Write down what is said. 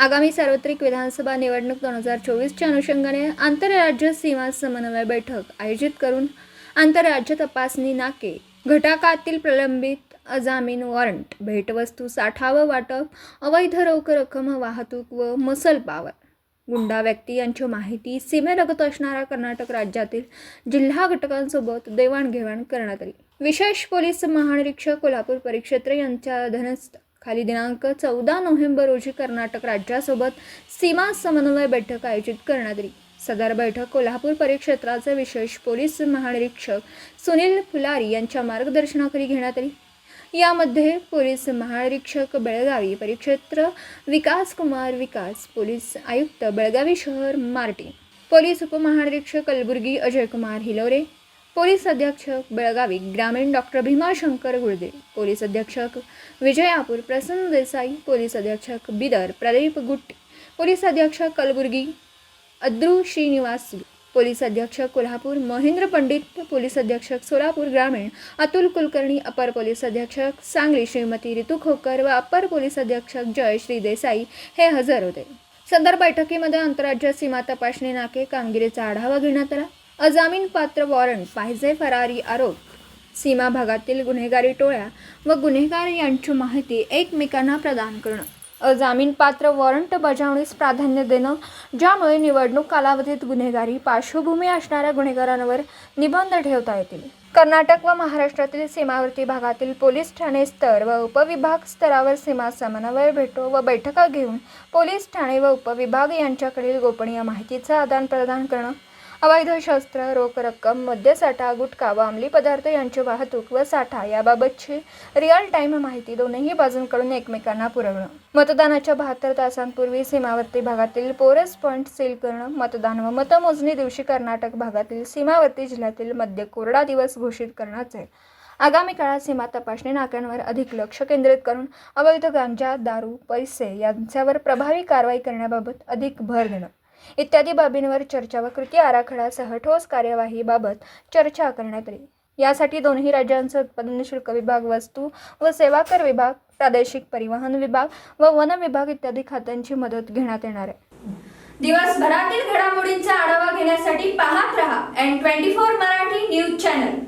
आगामी सार्वत्रिक विधानसभा निवडणूक 2024च्या अनुषंगाने आंतरराज्य सीमा समन्वय बैठक आयोजित करून आंतरराज्य तपासणी नाके, घटकातील प्रलंबित अजामीन वॉरंट, भेटवस्तू साठा व वाटप, अवैध रोख रक्कम वाहतूक व मसल पावर, गुंडा व्यक्ती यांची माहिती सीमेलगत असणाऱ्या कर्नाटक राज्यातील जिल्हा घटकांसोबत देवाणघेवाण करण्यात आली. विशेष पोलीस महानिरीक्षक कोल्हापूर परिक्षेत्र यांच्या अधीनस्थ खाली दिनांक 14 नोव्हेंबर रोजी कर्नाटक राज्यासोबत सीमा समन्वय बैठक आयोजित करण्यात आली. सदर बैठक कोल्हापूर परिक्षेत्राचे विशेष पोलीस महानिरीक्षक सुनील फुलारी यांच्या मार्गदर्शनाखाली घेण्यात आली. यामध्ये पोलीस महानिरीक्षक बेळगावी परिक्षेत्र विकास कुमार विकास, पोलीस आयुक्त बेळगावी शहर मार्टी, पोलीस उपमहानिरीक्षक कलबुर्गी अजय कुमार हिलोरे, पोलीस अधीक्षक बेळगावी ग्रामीण डॉक्टर भीमाशंकर गुळदे, पोलीस अधीक्षक विजयापूर प्रसन्न देसाई, पोलीस अधीक्षक बिदर प्रदीप गुट्टी, पोलीस अधीक्षक कलबुर्गी अद्रू श्रीनिवास, पोलीस अधीक्षक कोल्हापूर महेंद्र पंडित, पोलीस अधीक्षक सोलापूर ग्रामीण अतुल कुलकर्णी, अपर पोलीस अधीक्षक सांगली श्रीमती रितू खोकर व अपर पोलीस अधीक्षक जय श्री देसाई हे हजर होते. सदर बैठकीमध्ये आंतरराज्य सीमा तपासणी नाके कामगिरीचा आढावा घेण्यात आला. अजामीन पात्र वॉरंट, पाहिजे फरारी आरोप, सीमा भागातील गुन्हेगारी टोळ्या व गुन्हेगार यांची माहिती एकमेकांना प्रदान करणं, अजामीन पात्र वॉरंट बजावणीस प्राधान्य देणं, ज्यामुळे निवडणूक कालावधीत गुन्हेगारी पार्श्वभूमी असणाऱ्या गुन्हेगारांवर निबंध ठेवता येतील. कर्नाटक व महाराष्ट्रातील सीमावर्ती भागातील पोलीस ठाणे स्तर व उपविभाग स्तरावर सीमा समन्वय भेटो व बैठका घेऊन पोलीस ठाणे व उपविभाग यांच्याकडील गोपनीय माहितीचं आदान प्रदान करणं, अवैध शस्त्र, रोख रक्कम, मद्यसाठा, गुटखा व अंमली पदार्थ यांची वाहतूक व साठा याबाबतची रिअल टाईम माहिती दोन्ही बाजूंकडून एकमेकांना पुरवणं, मतदानाच्या 72 तासांपूर्वी सीमावर्ती भागातील पोरस पॉईंट सील करणं, मतदान व मतमोजणी दिवशी कर्नाटक भागातील सीमावर्ती जिल्ह्यातील मध्य कोरडा दिवस घोषित करण्याचे, आगामी काळात सीमा तपासणी नाक्यांवर अधिक लक्ष केंद्रित करून अवैध गांजा, दारू, पैसे यांच्यावर प्रभावी कारवाई करण्याबाबत अधिक भर देणं इत्यादी बाबींवर चर्चा व कृती आराखड्यासह ठोस कार्यवाहीबाबत चर्चा करण्यात आली. यासाठी दोन्ही राज्यांचे उत्पादन शुल्क विभाग, वस्तू व सेवा कर विभाग, प्रादेशिक परिवहन विभाग व वन विभाग इत्यादी खात्यांची मदत घेण्यात येणार आहे. दिवसभरातील घडामोडींचा आढावा घेण्यासाठी पाहत रहा N24 मराठी न्यूज चॅनल.